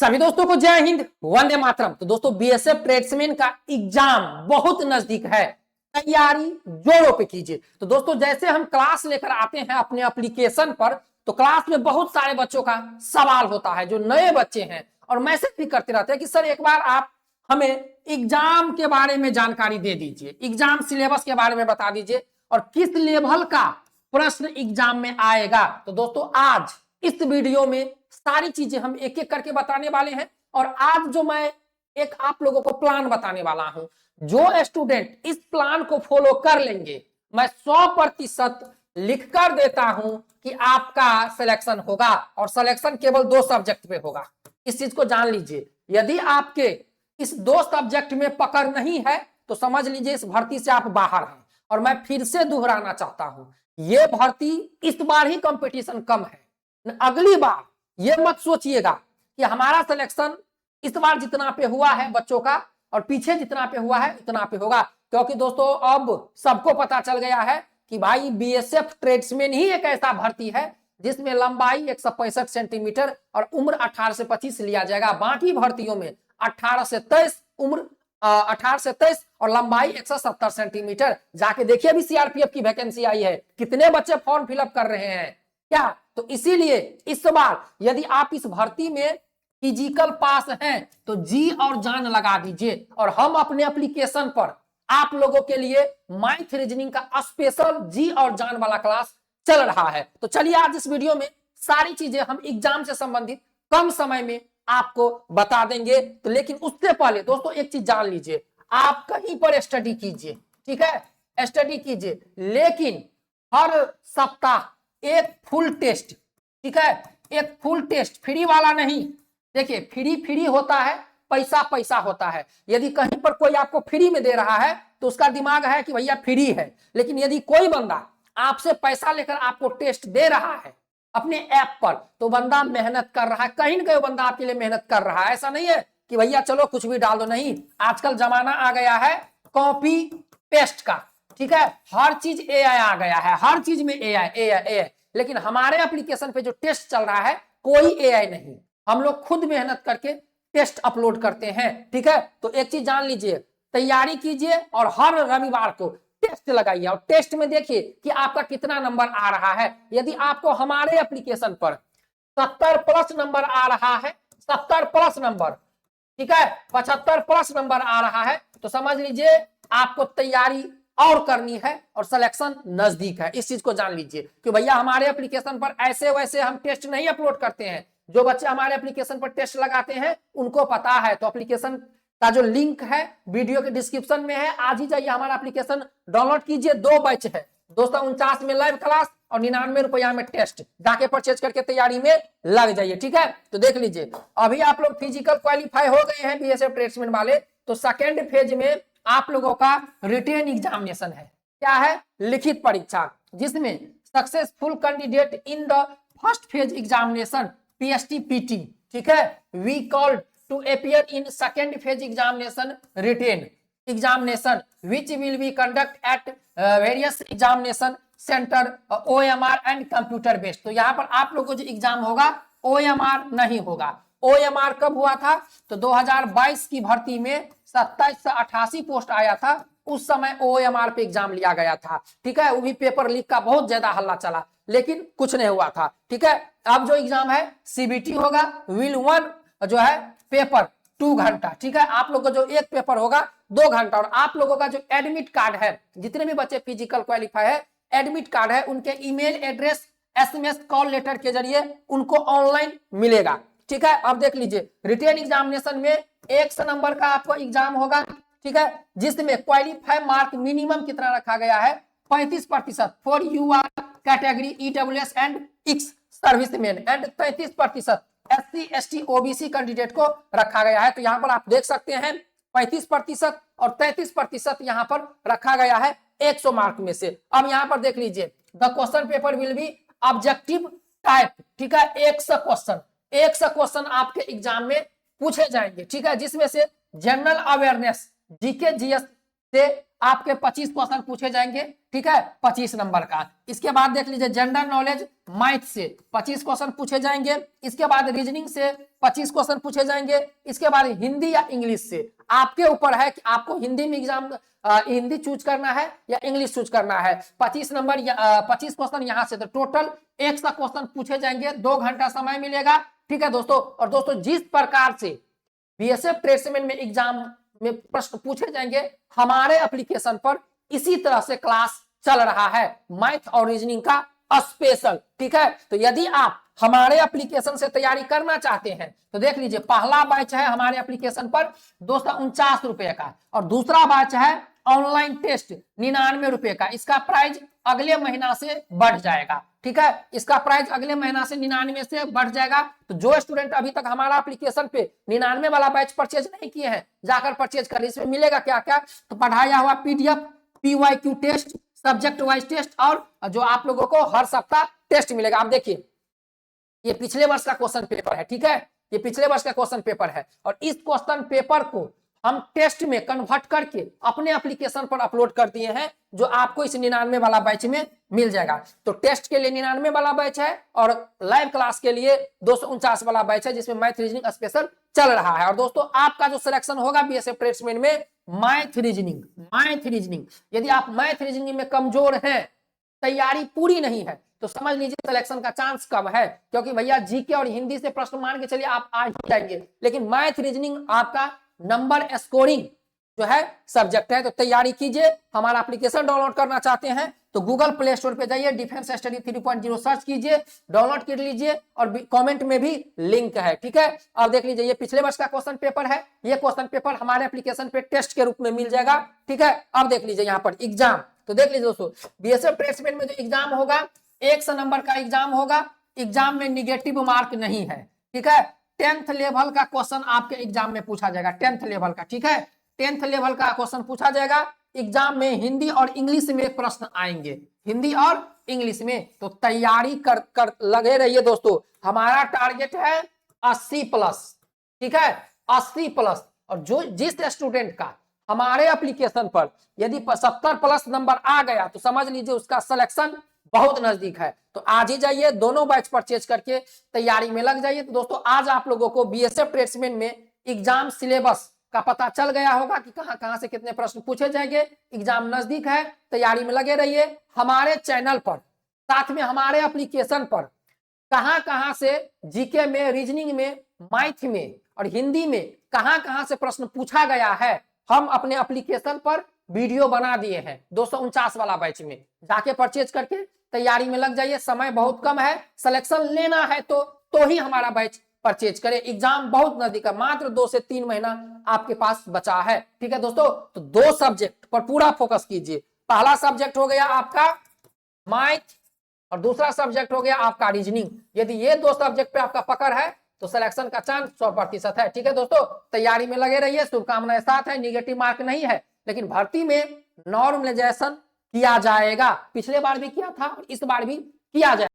सभी दोस्तों को जय हिंद, वंदे मातरम। तो दोस्तों बीएसएफ ट्रेड्समैन का एग्जाम बहुत नजदीक है, तैयारी जोरों पे कीजिए। तो दोस्तों जैसे हम क्लास लेकर आते हैं अपने एप्लीकेशन पर, तो क्लास में बहुत सारे बच्चों का सवाल होता है जो नए बच्चे हैं और मैसेज भी करते रहते हैं कि सर एक बार आप हमें एग्जाम के बारे में जानकारी दे दीजिए, एग्जाम सिलेबस के बारे में बता दीजिए और किस लेवल का प्रश्न एग्जाम में आएगा। तो दोस्तों आज इस वीडियो में सारी चीजें हम एक एक करके बताने वाले हैं और आज जो मैं एक आप लोगों को प्लान बताने वाला हूं, जो स्टूडेंट इस प्लान को फॉलो कर लेंगे मैं 100% लिख कर देता हूं कि आपका सिलेक्शन होगा और सिलेक्शन केवल 2 सब्जेक्ट पे होगा। इस चीज को जान लीजिए, यदि आपके इस 2 सब्जेक्ट में पकड़ नहीं है तो समझ लीजिए इस भर्ती से आप बाहर हैं। और मैं फिर से दोहराना चाहता हूं, यह भर्ती इस बार ही कंपटीशन कम है, अगली बार ये मत सोचिएगा कि हमारा सिलेक्शन इस बार जितना पे हुआ है बच्चों का और पीछे जितना पे हुआ है उतना पे होगा, क्योंकि दोस्तों अब सबको पता चल गया है कि भाई बीएसएफ ट्रेड्समैन ही एक ऐसा भर्ती है जिसमें लंबाई 165 सेंटीमीटर और उम्र 18 से 25 लिया जाएगा। बाकी भर्तियों में 18 से 23 उम्र 18 से 23 और लंबाई 170 सेंटीमीटर। जाके देखिए अभी सीआरपीएफ की वैकेंसी आई है, कितने बच्चे फॉर्म फिलअप कर रहे हैं क्या। तो इसीलिए इस बार यदि आप इस भर्ती में फिजिकल पास हैं तो जी और जान लगा दीजिए और हम अपने एप्लीकेशन पर आप लोगों के लिए मैथ रीजनिंग का स्पेशल जी और जान वाला क्लास चल रहा है। तो चलिए आज इस वीडियो में सारी चीजें हम एग्जाम से संबंधित कम समय में आपको बता देंगे। तो लेकिन उससे पहले दोस्तों एक चीज जान लीजिए, आप कहीं पर स्टडी कीजिए, ठीक है, स्टडी कीजिए, लेकिन हर सप्ताह एक फुल टेस्ट, ठीक है, एक फुल टेस्ट, फ्री वाला नहीं। देखिए फ्री होता है, पैसा होता है। यदि कहीं पर कोई आपको फ्री में दे रहा है तो उसका दिमाग है कि भैया फ्री है, लेकिन यदि कोई बंदा आपसे पैसा लेकर आपको टेस्ट दे रहा है अपने ऐप पर तो बंदा मेहनत कर रहा है, कहीं ना कहीं बंदा आपके लिए मेहनत कर रहा है। ऐसा नहीं है कि भैया चलो कुछ भी डाल दो, नहीं। आजकल जमाना आ गया है कॉपी पेस्ट का, ठीक है, हर चीज एआई आ गया है, हर चीज में एआई। लेकिन हमारे एप्लीकेशन पे जो टेस्ट चल रहा है कोई एआई नहीं, हम लोग खुद मेहनत करके टेस्ट अपलोड करते हैं, ठीक है। तो एक चीज जान लीजिए, तैयारी कीजिए और हर रविवार को टेस्ट लगाइए और टेस्ट में देखिए कि आपका कितना नंबर आ रहा है। यदि आपको हमारे एप्लीकेशन पर 70+ नंबर आ रहा है, 70+ नंबर, ठीक है, 75+ नंबर आ रहा है तो समझ लीजिए आपको तैयारी और करनी है और सिलेक्शन नजदीक है। इस चीज को जान लीजिए कि भैया हमारे एप्लीकेशन पर ऐसे वैसे हम टेस्ट नहीं अपलोड करते हैं। जो बच्चे हमारे एप्लीकेशन पर टेस्ट लगाते हैं उनको पता है। तो एप्लीकेशन का जो लिंक है वीडियो के डिस्क्रिप्शन में है, आज ही जाइए हमारा एप्लीकेशन डाउनलोड कीजिए। 2 बैच है, 249 में लाइव क्लास और 99 रुपया में टेस्ट, जाके परचेज करके तैयारी में लग जाइए, ठीक है। तो देख लीजिए अभी आप लोग फिजिकल क्वालिफाई हो गए हैं बीएसएफ ट्रेड्समैन वाले, तो सेकेंड फेज में आप लोगों का रिटेन एग्जामिनेशन है। क्या है? लिखित परीक्षा, जिसमें successful candidate in the first phase examination PST-PT, ठीक है, we called to appear in second phase examination written examination which will be conduct at various examination centre OMR and computer based. तो यहाँ पर आप लोगों को जो एग्जाम होगा OMR नहीं होगा। OMR कब हुआ था? तो 2022 की भर्ती में 27 से 88 पोस्ट आया था, उस समय OMR पे एग्जाम लिया गया था, ठीक है। वो भी पेपर लीक का बहुत ज्यादा हल्ला चला लेकिन कुछ नहीं हुआ था, ठीक है। अब जो एग्जाम है CBT होगा, विल 1 जो है पेपर 2 घंटा, ठीक है। आप लोगों का जो एक पेपर होगा 2 घंटा और आप लोगों का जो एडमिट कार्ड है, जितने भी बच्चे फिजिकल क्वालिफाई है, एडमिट कार्ड है उनके email address SMS call letter के जरिए उनको ऑनलाइन मिलेगा, ठीक है। अब देख लीजिए रिटेन एग्जामिनेशन में 100 नंबर का आपको एग्जाम होगा, ठीक है, जिसमें क्वालिफाई मार्क मिनिमम कितना रखा गया है? 35% for UR category EWS and X serviceman and 33% SC ST OBC candidate को रखा गया है। तो यहाँ पर आप देख सकते हैं 35% और 33% यहाँ पर रखा गया है 100 मार्क में से। अब यहाँ पर देख लीजिए the question paper will be objective type, ठीक है, 100 क्वेश्चन आपके एग्जाम में पूछे जाएंगे, ठीक है, जिसमें से जनरल अवेयरनेस GK GS से आपके 25 क्वेश्चन पूछे जाएंगे, ठीक है, 25 नंबर का। इसके बाद देख लीजिए जनरल नॉलेज मैथ से 25 क्वेश्चन पूछे जाएंगे। इसके बाद रीजनिंग से 25 क्वेश्चन पूछे जाएंगे। इसके बाद हिंदी या इंग्लिश से, आपके ऊपर है कि आपको हिंदी में एग्जाम हिंदी चूज करना है या इंग्लिश चूज करना है। 25 नंबर या 25 क्वेश्चन यहाँ से, तो टोटल 100 क्वेश्चन पूछे जाएंगे, 2 घंटा समय मिलेगा, ठीक है दोस्तों। और दोस्तों जिस प्रकार से बीएसएफ ट्रेड्समैन में एग्जाम में प्रश्न पूछे जाएंगे हमारे एप्लीकेशन पर, इसी तरह से क्लास चल रहा है मैथ और रीजनिंग का स्पेशल, ठीक है। तो यदि आप हमारे एप्लीकेशन से तैयारी करना चाहते हैं तो देख लीजिए, पहला बैच है हमारे एप्लीकेशन पर 249 रुपए का, और दूसरा बैच है ऑनलाइन टेस्ट 99 रुपए का। इसका प्राइस अगले महीना से बढ़ जाएगा, ठीक है, इसका प्राइस अगले महीना से 99 से बढ़ जाएगा। तो जो स्टूडेंट अभी तक हमारा एप्लीकेशन पे 99 वाला बैच परचेज नहीं किए हैं, जाकर परचेज कर। इसमें मिलेगा क्या क्या, तो पढ़ाया हुआ PDF, PYQ test, subject wise test, और जो आप लोगों को हर सप्ताह टेस्ट मिलेगा। आप देखिए, ये पिछले वर्ष का क्वेश्चन पेपर है, ठीक है, ये पिछले वर्ष का क्वेश्चन पेपर है, और इस क्वेश्चन पेपर को हम टेस्ट में कन्वर्ट करके अपने एप्लीकेशन पर अपलोड कर दिए हैं, जो आपको इस 99 वाला बैच में मिल जाएगा। तो टेस्ट के लिए 99 वाला बैच है, और लाइव क्लास के लिए 249 वाला बैच है, जिसमें मैथ रीजनिंग स्पेशल चल रहा है। और दोस्तों आपका जो सिलेक्शन होगा बीएसएफ ट्रेड्समैन में मैथ रीजनिंग, यदि आप मैथ रीजनिंग में कमजोर हैं, तैयारी पूरी नहीं है, तो समझ लीजिए सिलेक्शन का चांस कम है, क्योंकि भैया जीके और हिंदी से प्रश्न मान के चलिए आप आ ही जाएंगे, लेकिन मैथ रीजनिंग आपका नंबर स्कोरिंग जो है सब्जेक्ट है। तो तैयारी कीजिए। हमारा एप्लीकेशन डाउनलोड करना चाहते हैं तो गूगल प्ले स्टोर पे जाइए, डिफेंस स्टडी 3.0 सर्च कीजिए, डाउनलोड कर लीजिए, और कमेंट में भी लिंक है, ठीक है। अब देख लीजिए, ये पिछले वर्ष का क्वेश्चन पेपर है, ये क्वेश्चन पेपर हमारे एप्लीकेशन पे टेस्ट के रूप में मिल जाएगा, ठीक है। अब देख लीजिए यहाँ पर एग्जाम, तो देख लीजिए दोस्तों, बीएसएफ ट्रेड्समैन में जो एग्जाम होगा 100 नंबर का एग्जाम होगा। एग्जाम में निगेटिव मार्क नहीं है, ठीक है। 10th लेवल का क्वेश्चन आपके एग्जाम में पूछा जाएगा, 10th लेवल का, ठीक है, 10th लेवल का क्वेश्चन पूछा जाएगा एग्जाम में। हिंदी और इंग्लिश में प्रश्न आएंगे, हिंदी और इंग्लिश में। तो तैयारी कर लगे रहिए दोस्तों। हमारा टारगेट है 80+, ठीक है, 80+। और जो जिस स्टूडेंट का हमारे एप्लीकेशन पर यदि 70+ नंबर आ गया तो समझ लीजिए उसका सिलेक्शन बहुत नजदीक है। तो आज ही जाइए, दोनों बैच परचेज करके तैयारी में लग जाइए। तो दोस्तों आज आप लोगों को बीएसएफ ट्रेड्समैन में एग्जाम सिलेबस का पता चल गया होगा कि कहां से कितने प्रश्न पूछे जाएंगे। एग्जाम नजदीक है, तैयारी में लगे रहिए। हमारे चैनल पर, साथ में हमारे एप्लीकेशन पर कहां से जीके में, रीजनिंग में, मैथ में और हिंदी में कहां से प्रश्न पूछा गया है, हम अपने एप्लीकेशन पर वीडियो बना दिए हैं 249 वाला बैच में। जाके परचेज करके तैयारी में लग जाइए। समय बहुत कम है, सिलेक्शन लेना है तो ही हमारा बैच परचेज करें। एग्जाम बहुत नजदीक है, मात्र 2 से 3 महीना आपके पास बचा है, ठीक है दोस्तों। तो 2 सब्जेक्ट पर पूरा फोकस कीजिए। पहला सब्जेक्ट हो गया आपका मैथ और दूसरा सब्जेक्ट हो गया आपका रीजनिंग। यदि ये 2 सब्जेक्ट पे आपका पकड़ है तो सिलेक्शन का चांस 100% है, ठीक है दोस्तों। तैयारी में लगे रहिए, शुभकामनाएं साथ है। निगेटिव मार्क नहीं है, लेकिन भर्ती में नॉर्मलाइजेशन किया जाएगा। पिछले बार भी किया था और इस बार भी किया जाएगा।